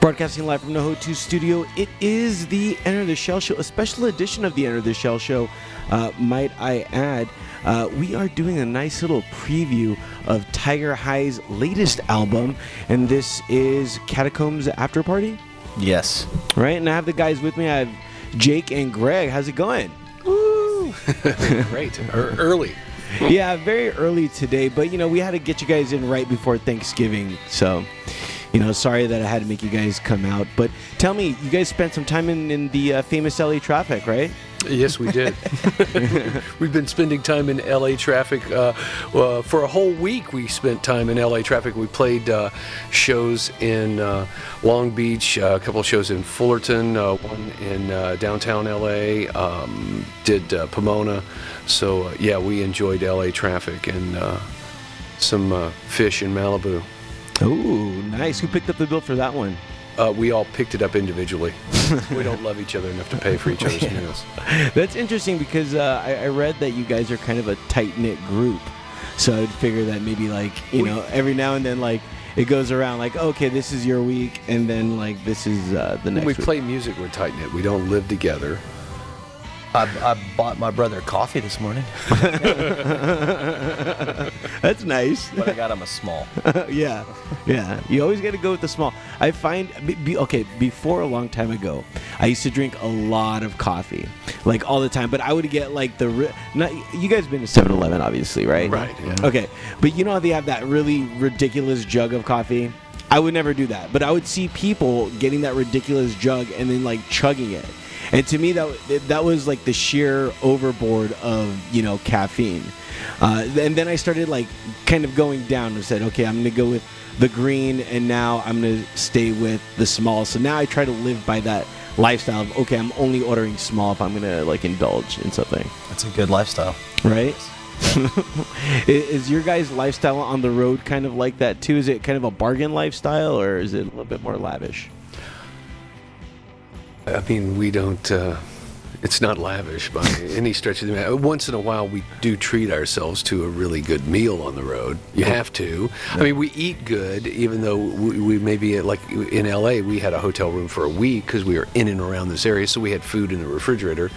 Broadcasting live from NoHo 2 Studio, it is the Enter the Shell Show, a special edition of the Enter the Shell Show, might I add. We are doing a nice little preview of Tiger High's latest album, and this is Catacombs After Party? Yes. Right, and I have the guys with me. I have Jake and Greg. How's it going? Woo! Great. Early. Yeah, very early today, but, we had to get you guys in right before Thanksgiving, so... sorry that I had to make you guys come out. But tell me, you guys spent some time in the famous LA traffic, right? Yes, we did. We've been spending time in LA traffic. For a whole week, we spent time in LA traffic. We played shows in Long Beach, a couple of shows in Fullerton, one in downtown LA, did Pomona. So, we enjoyed LA traffic and some fish in Malibu. Oh, nice. Who picked up the bill for that one? We all picked it up individually. We don't love each other enough to pay for each other's meals. That's interesting because I read that you guys are kind of a tight-knit group. So I'd figure that maybe every now and then it goes around okay, this is your week, and then this is the next When we week. play music, we're tight-knit. We don't live together. I bought my brother coffee this morning. That's nice. But I got him a small. Yeah. You always got to go with the small. I find, before a long time ago, I used to drink a lot of coffee, all the time. But I would get you guys been to 7-Eleven, obviously, right? Right. Yeah. Okay. But you know how they have that really ridiculous jug of coffee? I would never do that. But I would see people getting that ridiculous jug and then chugging it. And to me, that was the sheer overboard of, caffeine. And then I started kind of going down and said, okay, I'm going to go with the green, and now I'm going to stay with the small. So now I try to live by that lifestyle of, okay, I'm only ordering small if I'm going to indulge in something. That's a good lifestyle. Right? Is your guys' lifestyle on the road kind of like that too? Is it kind of a bargain lifestyle, or is it a little bit more lavish? I mean, we don't, it's not lavish by any stretch of the imagination. Once in a while, we do treat ourselves to a really good meal on the road. You have to. I mean, we eat good, even though we maybe, in LA, we had a hotel room for a week because we were in and around this area, so we had food in the refrigerator.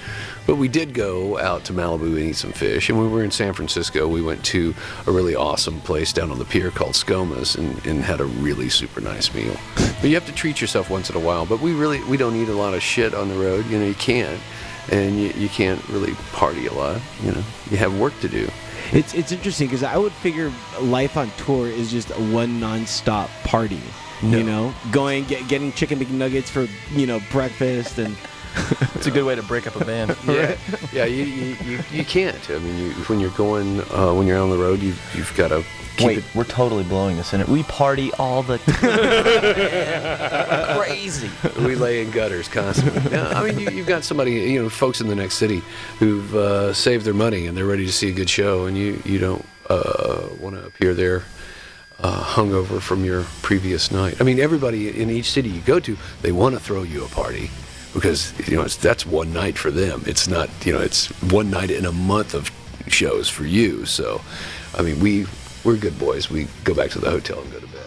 But we did go out to Malibu and eat some fish. And when we were in San Francisco, we went to a really awesome place down on the pier called Skomas and had a really super nice meal. But you have to treat yourself once in a while. But we don't eat a lot of shit on the road. You can't. And you can't really party a lot. You have work to do. It's interesting because I would figure life on tour is just a one nonstop party. No. Going getting chicken McNuggets for breakfast, and It's a good way to break up a band. Yeah, you can't. I mean, when you're going when you're on the road, you've got to. Wait, we're totally blowing this in it. We party all the time. Crazy. We lay in gutters constantly. No, I mean, you've got somebody, folks in the next city who've saved their money and they're ready to see a good show, and you don't want to appear there hungover from your previous night. I mean, everybody in each city you go to, they want to throw you a party because that's one night for them. It's not, it's one night in a month of shows for you. So, I mean, we're good boys. We go back to the hotel and go to bed.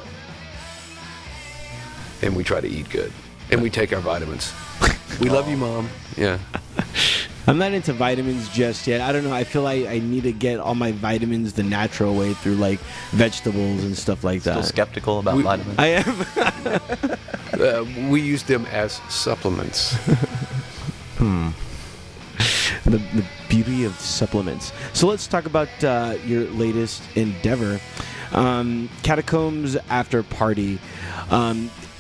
And we try to eat good. And we take our vitamins. We love you, Mom. Yeah. I'm not into vitamins just yet. I don't know. I feel like I need to get all my vitamins the natural way through vegetables and stuff like that. Still skeptical about vitamins? I am. We use them as supplements. The beauty of supplements. So let's talk about your latest endeavor, Catacombs After Party.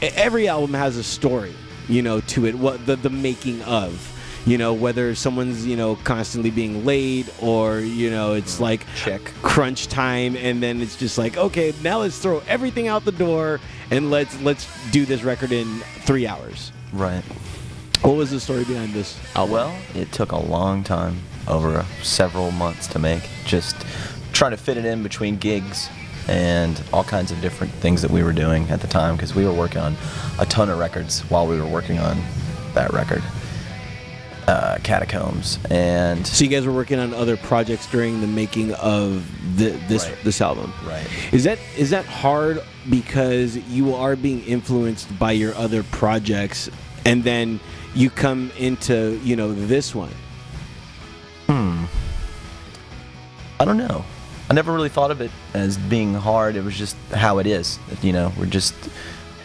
Every album has a story, to it. What the making of, whether someone's constantly being late, or it's check crunch time, and then it's just okay, now let's throw everything out the door and let's do this record in 3 hours. Right. What was the story behind this album? Well, it took a long time, over several months to make. Just trying to fit it in between gigs and all kinds of different things that we were doing at the time, because we were working on a ton of records while we were working on that record. Catacombs, and So you guys were working on other projects during the making of this album. Right. Is that hard because you are being influenced by your other projects, and then you come into this one? I don't know. I never really thought of it as being hard. It was just how it is. We're just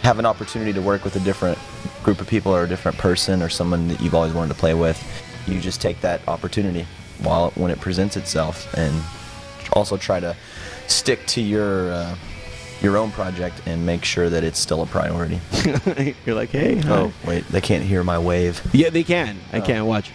have an opportunity to work with a different group of people or a different person or someone that you've always wanted to play with. You just take that opportunity when it presents itself, and also try to stick to your own project and make sure that it's still a priority. You're like, hey, hi. Oh, wait, they can't hear my wave. Yeah, they can. I can't watch.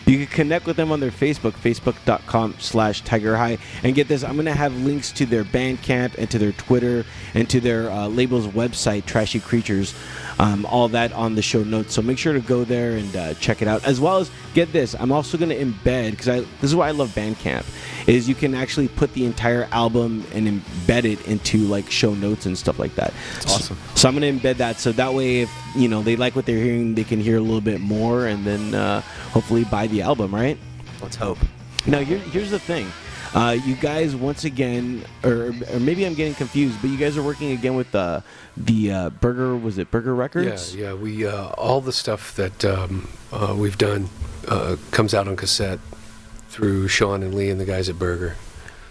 You can connect with them on their facebook.com/Tiger High. And get this, I'm going to have links to their Bandcamp and to their Twitter and to their label's website, Trashy Creatures, all that on the show notes. So make sure to go there and check it out. As well as, get this, I'm also going to embed, because this is why I love Bandcamp, is you can actually put the entire album and embed it into like show notes and stuff like that. It's awesome. So I'm going to embed that, so that way if they like what they're hearing, they can hear a little bit more, and then hopefully buy the album, right? Let's hope. Now here's the thing. You guys once again, or maybe I'm getting confused, but you guys are working again with the Burger, was it Burger Records? Yeah. We all the stuff that we've done comes out on cassette through Sean and Lee and the guys at Burger.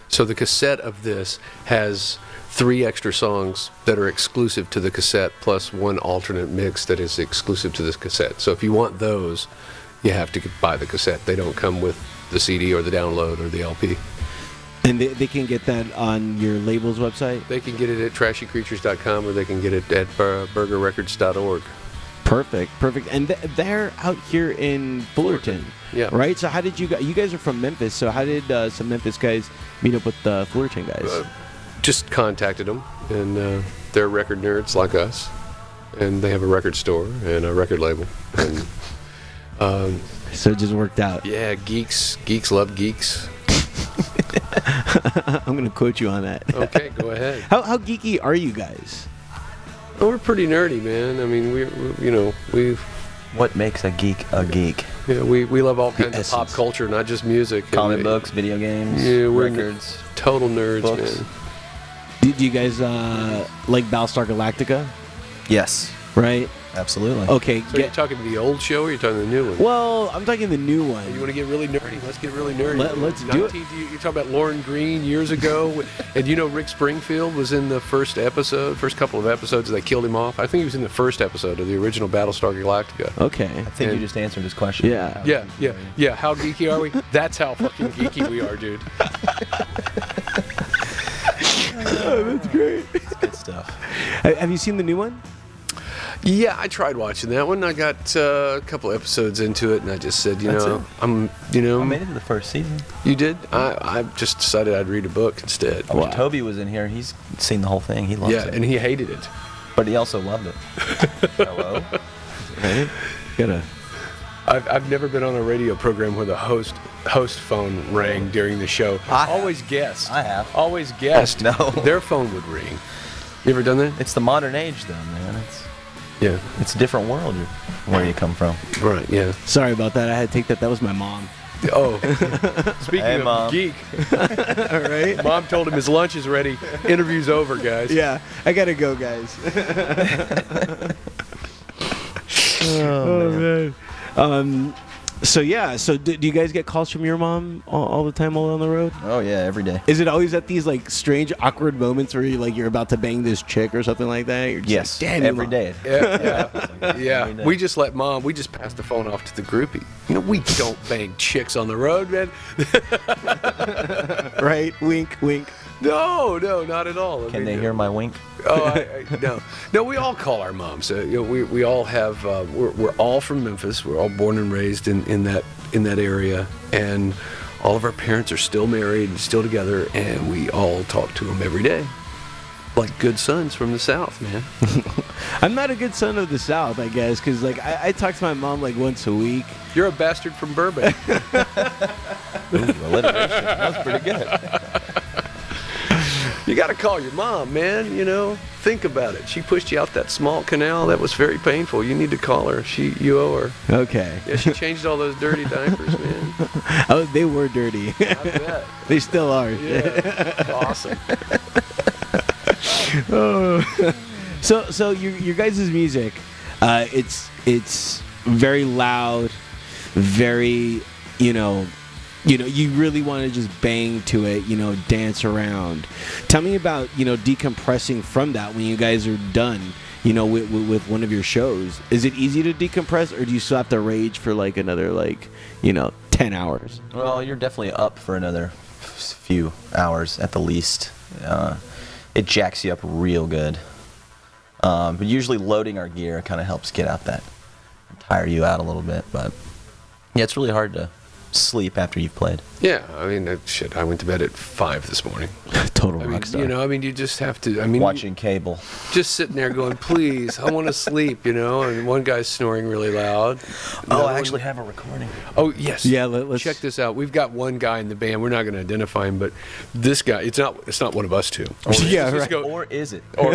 So the cassette of this has 3 extra songs that are exclusive to the cassette, plus 1 alternate mix that is exclusive to this cassette. So if you want those, you have to buy the cassette. They don't come with the CD or the download or the LP. And they can get that on your label's website? They can get it at trashycreatures.com, or they can get it at burgerrecords.org. Perfect. And they're out here in Fullerton. Yeah. Right? So how did you guys are from Memphis, so how did some Memphis guys meet up with the Fullerton guys? Just contacted them, and they're record nerds like us, and they have a record store and a record label. And so it just worked out. yeah, geeks love geeks. I'm going to quote you on that. Okay, go ahead. How geeky are you guys? Well, we're pretty nerdy, man. I mean, we What makes a geek a geek? we love all kinds of essence. pop culture, not just music. Comic And books, video games, Yeah, we're records. total nerds, Books. man. Do you guys like Battlestar Galactica? Yes, Right? absolutely. Okay. So you're talking the old show, or you're talking the new one? Well, I'm talking the new one. You want to get really nerdy? Let's get really nerdy. Let's do it. You're talking about Lauren Green years ago, and Rick Springfield was in the first couple of episodes. They killed him off. I think he was in the first episode of the original Battlestar Galactica. Okay. I think you just answered his question. Yeah. Yeah. How geeky are we? That's how fucking geeky we are, dude. Oh, that's great. It's good stuff. Have you seen the new one? Yeah, I tried watching that one. I got a couple episodes into it, and I just said, That's it. I made it to the first season. You did? I just decided I'd read a book instead. I wish Toby was in here. He's seen the whole thing. He loves Yeah, it. and he hated it. But he also loved it. Hello? Right? Gotta. I've never been on a radio program where the host phone rang during the show. I have. Always guessed. I have. Always guessed. Oh, no. Their phone would ring. You ever done that? It's the modern age, though, man. Yeah. It's a different world where you come from. Right, yeah. Sorry about that. I had to take that. That was my mom. Oh. Speaking Hey, of Mom. geek, All right. Mom told him his lunch is ready. Interview's over, guys. Yeah, I gotta go, guys. Oh, man. So do you guys get calls from your mom all the time while on the road? Oh, yeah, every day. Is it always at these like strange, awkward moments where you're about to bang this chick or something like that? You're just Yes, like, damn you, every Mom." day. Yeah. Every Yeah. day. We just pass the phone off to the groupie. We don't bang chicks on the road, man. Right? Wink, wink. No, not at all. Can they hear my wink? Oh, no. We all call our moms. We all have. We're all from Memphis. We're all born and raised in that area, and all of our parents are still married and still together, and we all talk to them every day, like good sons from the South, man. I'm not a good son of the South, I guess, because like I talk to my mom like once a week. You're a bastard from Burbank. Ooh, alliteration. That was pretty good. You got to call your mom, man. You know, think about it. She pushed you out that small canal. That was very painful. You need to call her. You owe her. Okay. Yeah, she changed all those dirty diapers, man. Oh, they were dirty. I bet. They still are. Yeah. Awesome. Oh. So your guys' music, it's very loud, very, you really want to just bang to it, dance around. Tell me about, decompressing from that when you guys are done, with one of your shows. Is it easy to decompress, or do you still have to rage for like another 10 hours? Well, you're definitely up for another few hours at the least. It jacks you up real good. But usually loading our gear kind of helps get out that, tire you out a little bit. But yeah, it's really hard to sleep after you've played. Yeah, I mean, I went to bed at 5 this morning. Total I mean, rock star. you just have to. Watching cable. Just sitting there going, please, I want to sleep, and one guy's snoring really loud. Oh, I actually have a recording. Oh, yes. Yeah, let's check this out. We've got one guy in the band. We're not going to identify him, but this guy, it's not one of us two. Yeah, right. Or is it? Or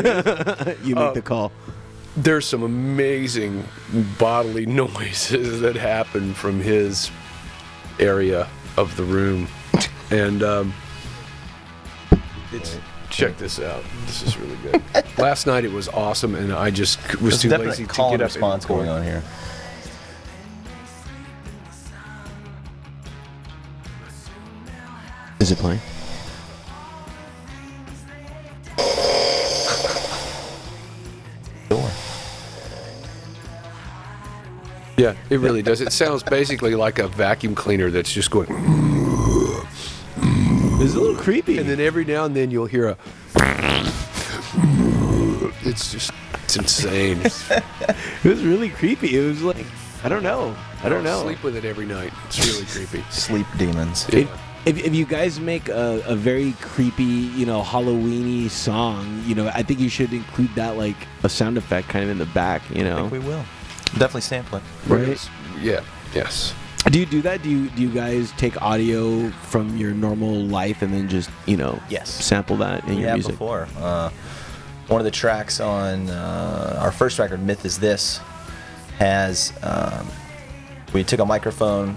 You make the call. there's some amazing bodily noises that happen from his area of the room, and check this out. This is really good. Last night it was awesome, and I just was too lazy to call get and up and response record. going on here. Is it playing? Sure. Yeah, it really does. It sounds basically like a vacuum cleaner that's just going. It's a little creepy. And then every now and then you'll hear a. It's insane. It was really creepy. It was like, I don't know. Sleep with it every night. It's really creepy. Sleep demons. Yeah. If you guys make a very creepy, Halloween-y song, I think you should include that like a sound effect kind of in the back, I think we will. Definitely sample it. Right? Yeah. Yes. Do you do that? Do you guys take audio from your normal life and then just, Yes. sample that in your music? Before. One of the tracks on our first record, Myth Is This, has, we took a microphone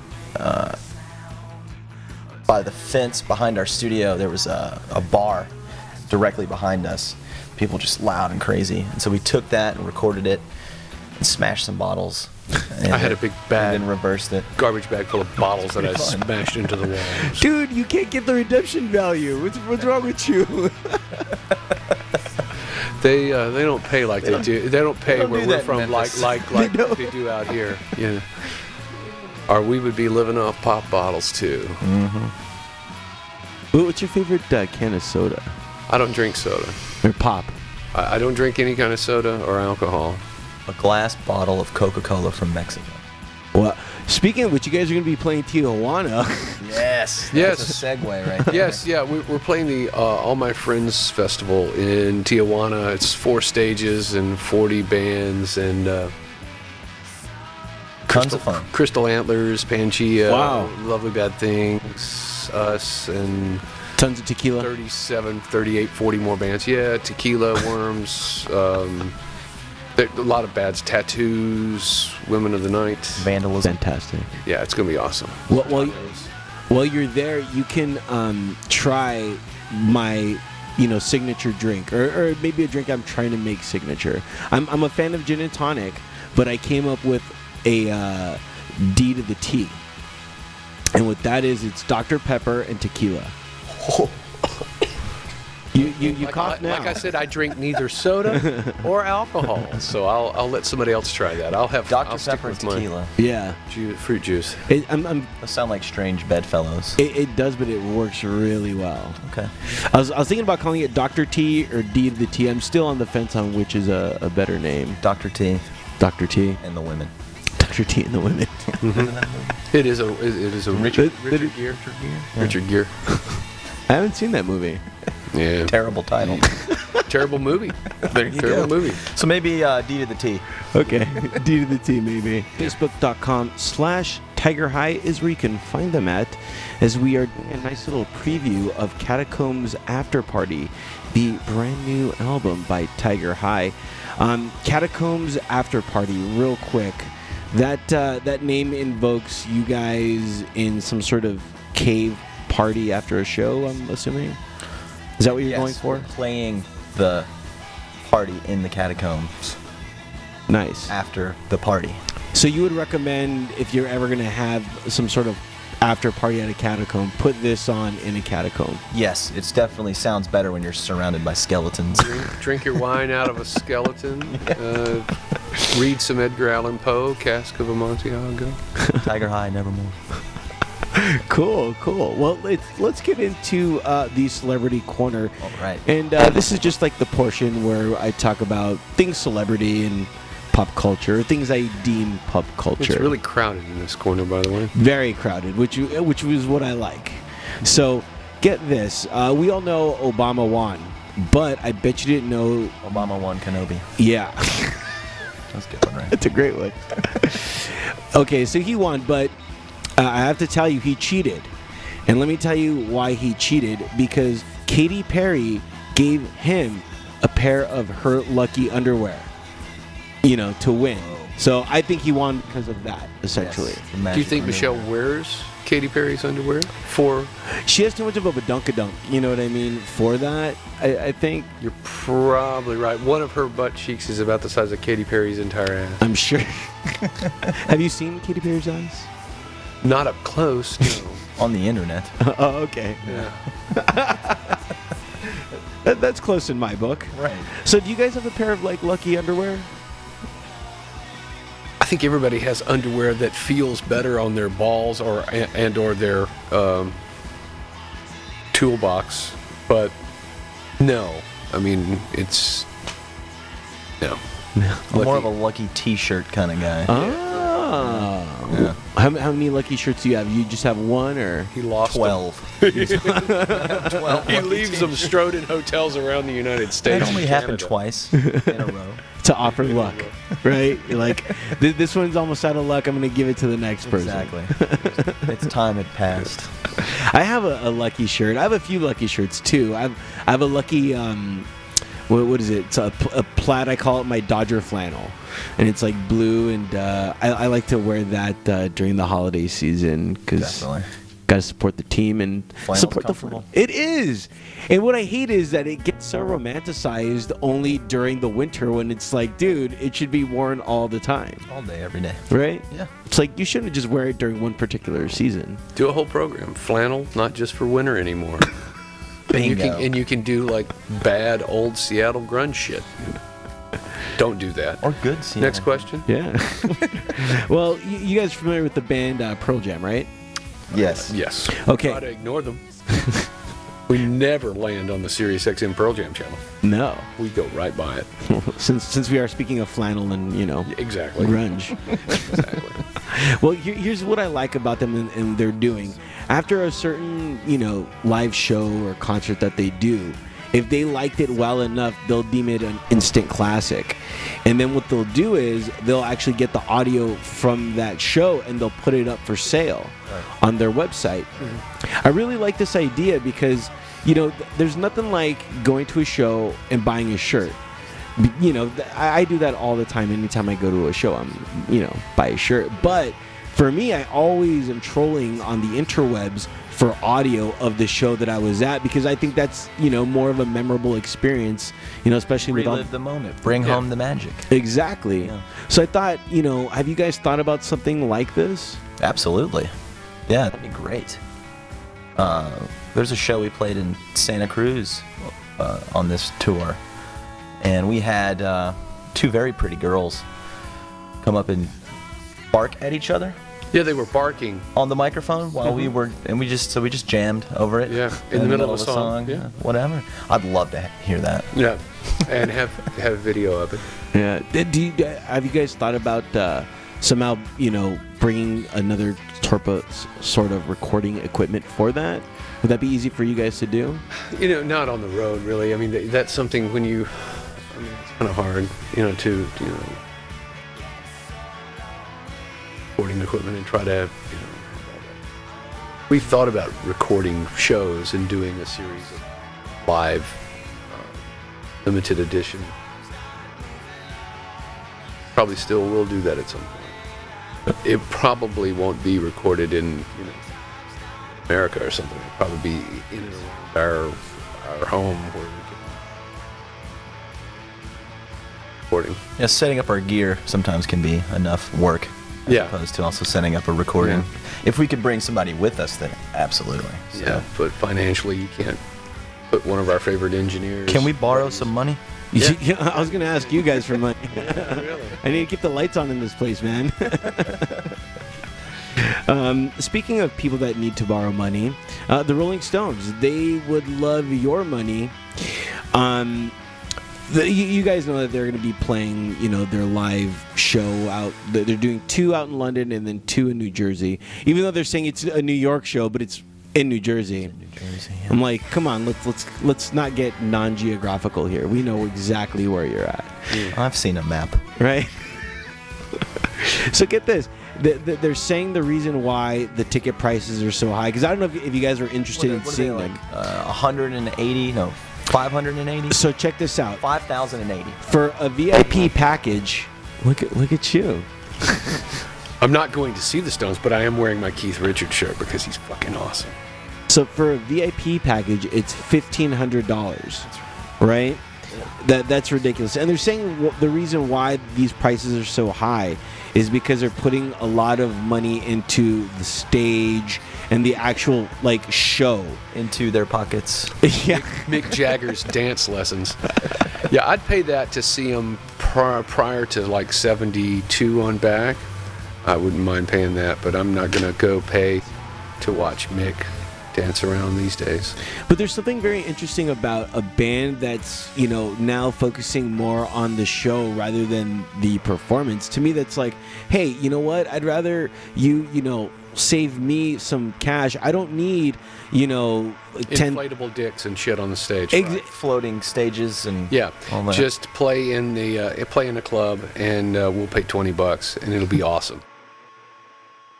by the fence behind our studio. There was a bar directly behind us. People just loud and crazy. And so we took that and recorded it and smashed some bottles. I had a big bag. And then reversed it. Garbage bag full of bottles that I Fun. smashed into the walls. Dude, you can't get the redemption value. What's wrong with you? They don't pay like they do. They don't pay don't where do we're that in from like Memphis. they do out here. Yeah. Or we would be living off pop bottles too. What's your favorite can of soda? I don't drink soda. Or pop? I don't drink any kind of soda or alcohol. A glass bottle of Coca-Cola from Mexico. Well, speaking of which, you guys are going to be playing Tijuana. Yes. Yes. That's a segue right there. Yes, yeah, we're playing the All My Friends Festival in Tijuana. It's 4 stages and 40 bands and Tons of fun. Crystal Antlers, Pangea, Wow. Lovely Bad Things, us, and Tons of tequila. 37, 38, 40 more bands. Yeah, Tequila, Worms, a lot of bands, Tattoos, Women of the Night. Vandalism. Fantastic. Yeah, it's going to be awesome. While you're there, you can try my signature drink, or maybe a drink I'm trying to make signature. I'm a fan of gin and tonic, but I came up with a D to the T, and what that is, it's Dr. Pepper and tequila. You cough now. Like I said, I drink neither soda or alcohol, so I'll let somebody else try that. I'll Dr. stick Pepper and with my tequila. Yeah, fruit juice. Those sound like strange bedfellows. It does, but it works really well. Okay. I was thinking about calling it Dr. T or D to the T. I'm still on the fence on which is a better name. Dr. T Dr. T. and the women. Dr. T and the women. It is a Richard Gere. Richard Gere. I haven't seen that movie. Yeah. Terrible title. Terrible movie. Terrible movie. So maybe D to the T. Okay, D to the T maybe. Facebook.com/Tiger High is where you can find them at, as we are doing a nice little preview of Catacombs After Party the brand new album by Tiger High. Catacombs After Party, real quick. That name invokes you guys in some sort of cave party after a show, I'm assuming? Is that what you're going for? We're playing the party in the catacombs. Nice. After the party. So you would recommend, if you're ever going to have some sort of after party at a catacomb, put this on in a catacomb? Yes, it definitely sounds better when you're surrounded by skeletons. Drink your wine out of a skeleton. Read some Edgar Allan Poe, Cask of Amontillado. Tiger High, nevermore. Cool. Well, let's get into the Celebrity Corner. All right. And this is just like the portion where I talk about things celebrity and pop culture, things I deem pop culture. It's really crowded in this corner, by the way. Very crowded, which was what I like. So, get this. We all know Obama won, but I bet you didn't know... Obama won Kenobi. Yeah. That's a good one, right? That's a great one. Okay, so he won, but I have to tell you, he cheated. And let me tell you why he cheated. Because Katy Perry gave him a pair of her lucky underwear, to win. So I think he won because of that, essentially. Yes, do you think Michelle wears Katy Perry's underwear? She has too much of a badunk-a-dunk, you know what I mean, for that, I think. You're probably right. One of her butt cheeks is about the size of Katy Perry's entire ass. I'm sure. Have you seen Katy Perry's eyes? Not up close, no. On the internet. Oh, okay. Yeah. That's close in my book. Right. So do you guys have a pair of, lucky underwear? I think everybody has underwear that feels better on their balls or their toolbox, but no. I mean, it's no. I'm more of a lucky T-shirt kind of guy. Oh. Yeah. How many lucky shirts do you have? You just have one, or He lost 12. 12. He leaves them strode in hotels around the United States. It only and happened Canada. twice in a row. to offer luck, right? You're like, this one's almost out of luck. I'm going to give it to the next person. Exactly. Its time had passed. I have a lucky shirt. I have a few lucky shirts too. I have a lucky what is it? It's a plaid. I call it my Dodger flannel, and it's like blue. And I like to wear that during the holiday season because gotta support the team and Flannel's support comfortable. the. It is, and what I hate is that it gets so romanticized only during the winter when it's like, dude, it should be worn all the time, All day, every day. right? Yeah. It's like you shouldn't just wear it during one particular season. Do a whole program. Flannel, not just for winter anymore. Bingo. And you can do like bad old Seattle grunge shit. Don't do that. Or good Seattle. Next question. Yeah. Well, you guys are familiar with the band Pearl Jam, right? Yes. Yes. Okay. Try to ignore them. We never land on the Sirius XM Pearl Jam channel. No. We go right by it. Since we are speaking of flannel and Exactly. grunge. Exactly. Well, here's what I like about them and they're doing. After a certain, live show or concert that they do, if they liked it well enough, they'll deem it an instant classic. And then what they'll do is they'll actually get the audio from that show and they'll put it up for sale on their website. Mm-hmm. I really like this idea because, there's nothing like going to a show and buying a shirt. I do that all the time. Anytime I go to a show, I'm, buy a shirt. But for me, I always am trolling on the interwebs for audio of the show that I was at because I think that's, more of a memorable experience, especially with all Relive the moment. Bring home the magic. Exactly. Yeah. So I thought, have you guys thought about something like this? Absolutely. Yeah, that'd be great. There's a show we played in Santa Cruz on this tour, and we had two very pretty girls come up and bark at each other Yeah, they were barking. on the microphone while we were, and we just jammed over it. Yeah, in the middle of a song, yeah. Whatever. I'd love to hear that. Yeah, and have video of it. Yeah. Have you guys thought about somehow, bringing another sort of recording equipment for that? Would that be easy for you guys to do? Not on the road, really. I mean, that's something when it's kind of hard, to, recording equipment and try to, we've thought about recording shows and doing a series of live limited edition. Probably still will do that at some point. It probably won't be recorded in America or something. It'll probably be in and around our home where we can recording. Yeah, setting up our gear sometimes can be enough work. As opposed to also setting up a recording. Yeah. If we could bring somebody with us, then absolutely. So. Yeah, but financially, you can't put one of our favorite engineers. Can we borrow some money? Yeah, I was going to ask you guys for money. Really? I need to keep the lights on in this place, man. Speaking of people that need to borrow money, the Rolling Stones, they would love your money. You guys know that they're going to be playing, their live show out. They're doing 2 out in London and then 2 in New Jersey. Even though they're saying it's a New York show, but it's in New Jersey. Yeah. I'm like, come on, let's not get non-geographical here. We know exactly where you're at. I've seen a map. Right? So get this. They're saying the reason why the ticket prices are so high, because I don't know if you guys are interested in seeing them. 180, no, 580. So check this out. 5,080. For a VIP package, look at you. I'm not going to see the Stones, but I am wearing my Keith Richards shirt because he's fucking awesome. So for a VIP package, it's $1,500, right? That's ridiculous. And they're saying the reason why these prices are so high is because they're putting a lot of money into the stage and the actual show into their pockets. Yeah. Mick Jagger's dance lessons. Yeah, I'd pay that to see him prior to 72 on back. I wouldn't mind paying that, but I'm not gonna go pay to watch Mick dance around these days. But there's something very interesting about a band that's now focusing more on the show rather than the performance. To me, that's like, hey, you know what? I'd rather you save me some cash. I don't need 10 inflatable dicks and shit on the stage. Right? Floating stages and all that. Just play in the club and we'll pay $20 and it'll be awesome.